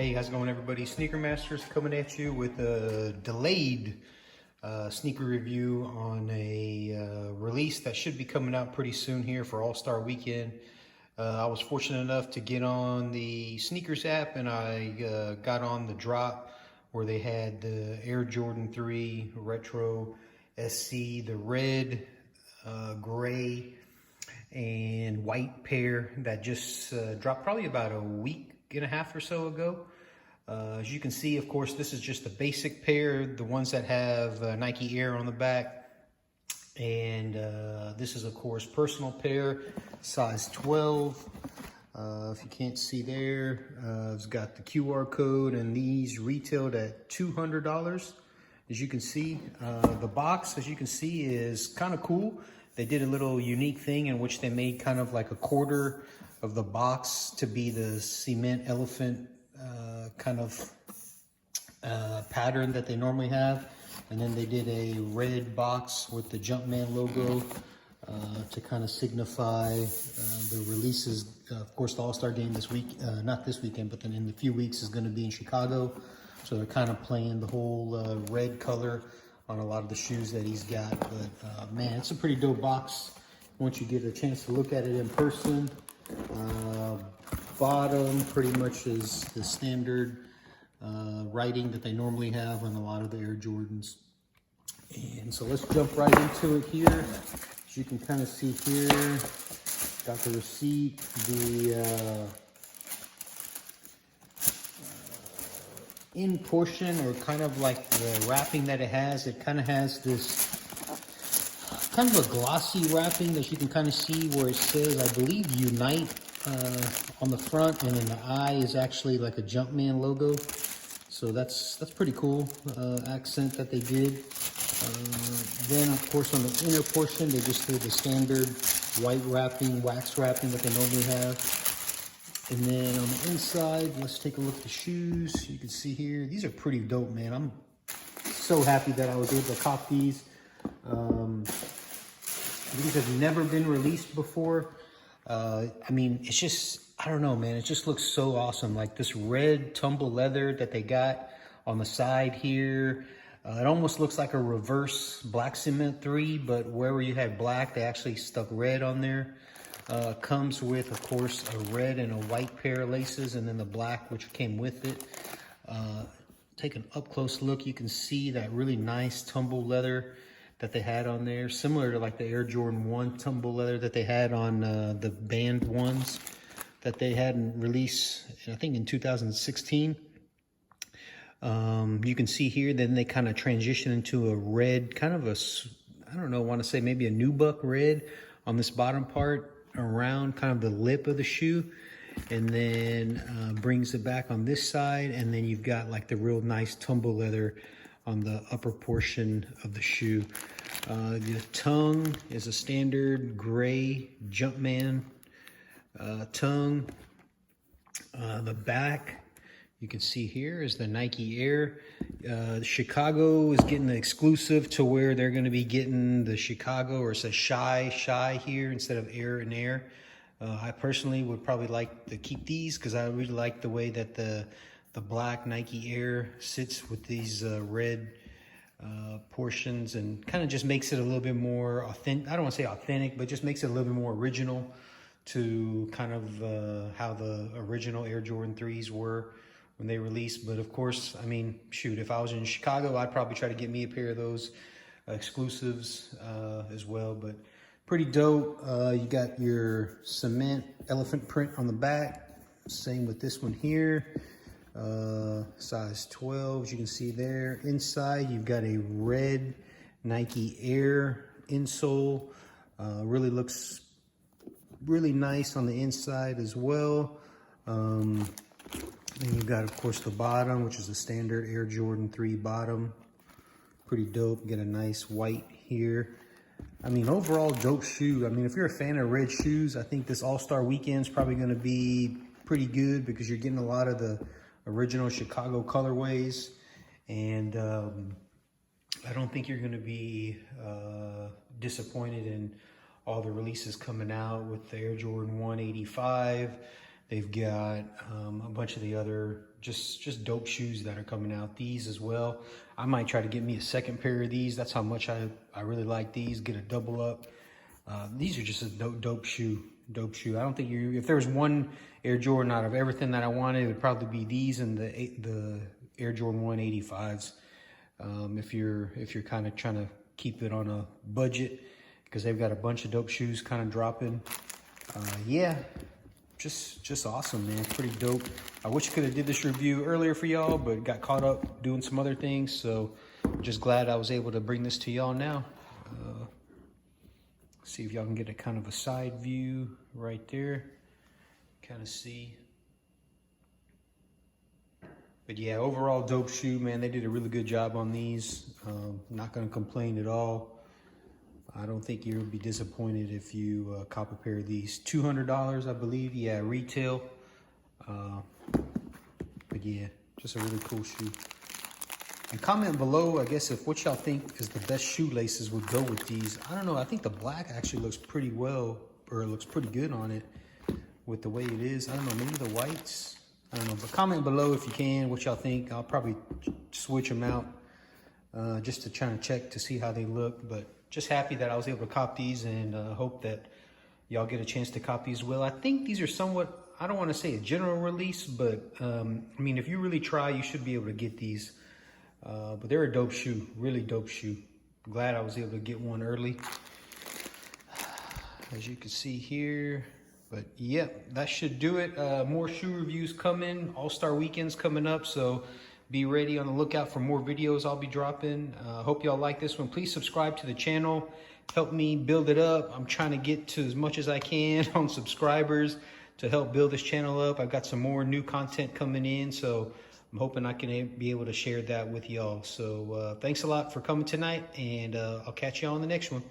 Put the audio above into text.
Hey, how's it going, everybody? Sneaker Masters coming at you with a delayed sneaker review on a release that should be coming out pretty soon here for All-Star Weekend. I was fortunate enough to get on the Sneakers app, and I got on the drop where they had the Air Jordan 3 Retro SC, the red, gray, and white pair that just dropped probably about a week and a half or so ago. As you can see, of course, this is just a basic pair, the ones that have Nike Air on the back. And this is, of course, personal pair, size 12. If you can't see there, it's got the QR code, and these retailed at $200. As you can see, the box, as you can see, is kind of cool. They did a little unique thing in which they made kind of like a quarter of the box to be the cement elephant kind of pattern that they normally have. And then they did a red box with the Jumpman logo to kind of signify the releases. Of course, the All-Star game this week, not this weekend, but then in a few weeks is going to be in Chicago. So they're kind of playing the whole red color on a lot of the shoes that he's got. But man, it's a pretty dope box once you get a chance to look at it in person. Bottom pretty much is the standard writing that they normally have on a lot of the Air Jordans. And so let's jump right into it here. As you can kind of see here, got the receipt, the in portion, or kind of like the wrapping that it has. It kind of has this kind of a glossy wrapping that you can kind of see where it says, I believe, Unite on the front, and then the eye is actually like a Jumpman logo. So that's pretty cool accent that they did. Then, of course, on the inner portion, they just did the standard white wrapping, wax wrapping that they normally have. And then on the inside, let's take a look at the shoes. You can see here, these are pretty dope, man. I'm so happy that I was able to cop these. These have never been released before. I mean, it's just, I don't know, man. It just looks so awesome. Like this red tumble leather that they got on the side here. It almost looks like a reverse black cement 3, but wherever you had black, they actually stuck red on there. Comes with, of course, a red and a white pair of laces, and then the black, which came with it. Take an up-close look. You can see that really nice tumble leather that they had on there, similar to like the Air Jordan 1 tumble leather that they had on the band ones that they had in release, I think in 2016. You can see here, then they kind of transition into a red, kind of a, I don't know, I want to say maybe a nubuck red on this bottom part around kind of the lip of the shoe, and then brings it back on this side, and then you've got like the real nice tumble leather on the upper portion of the shoe. The tongue is a standard gray Jumpman tongue. The back, you can see here, is the Nike Air. Chicago is getting the exclusive to where they're going to be getting the Chicago, or it says Shy here instead of Air and Air. I personally would probably like to keep these because I really like the way that the black Nike Air sits with these red portions, and kind of just makes it a little bit more authentic. I don't want to say authentic, but just makes it a little bit more original to kind of how the original Air Jordan 3s were when they released. But of course, I mean, shoot, if I was in Chicago, I'd probably try to get me a pair of those exclusives as well. But pretty dope. You got your cement elephant print on the back. Same with this one here. Size 12, as you can see there. Inside, you've got a red Nike Air insole. Really looks really nice on the inside as well. Then you've got, of course, the bottom, which is a standard Air Jordan 3 bottom. Pretty dope. You get a nice white here. I mean, overall, dope shoe. I mean, if you're a fan of red shoes, I think this All-Star Weekend is probably going to be pretty good because you're getting a lot of the original Chicago colorways. And I don't think you're going to be disappointed in all the releases coming out with the Air Jordan 185. They've got a bunch of the other just dope shoes that are coming out. These as well. I might try to get me a second pair of these. That's how much I really like these. Get a double up. These are just a dope shoe. Dope shoe. I don't think if there was one Air Jordan out of everything that I wanted, it would probably be these and the Air Jordan 185s. If you're kind of trying to keep it on a budget, because they've got a bunch of dope shoes kind of dropping. Yeah, just awesome, man. Pretty dope. I wish I could have did this review earlier for y'all, but got caught up doing some other things. So just glad I was able to bring this to y'all now. See if y'all can get a kind of a side view right there. Kind of see. But yeah, overall dope shoe, man. They did a really good job on these. Not gonna complain at all. I don't think you'll be disappointed if you cop a pair of these. $200, I believe. Yeah, retail. But yeah, just a really cool shoe. And comment below, I guess, if what y'all think is the best shoelaces would go with these. I don't know. I think the black actually looks pretty well, or it looks pretty good on it with the way it is. I don't know, maybe the whites. I don't know, but comment below if you can what y'all think. I'll probably switch them out just to try and check to see how they look. But just happy that I was able to cop these, and hope that y'all get a chance to cop these as well. I think these are somewhat, I don't want to say a general release, but I mean, if you really try, you should be able to get these. But they're a dope shoe, really dope shoe. Glad I was able to get one early, as you can see here. But yeah, that should do it. More shoe reviews coming. All-Star Weekend's coming up, so be ready on the lookout for more videos I'll be dropping. Hope y'all like this one. Please subscribe to the channel. Help me build it up. I'm trying to get to as much as I can on subscribers to help build this channel up. I've got some more new content coming in, so I'm hoping I can be able to share that with y'all. So thanks a lot for coming tonight, and I'll catch y'all on the next one.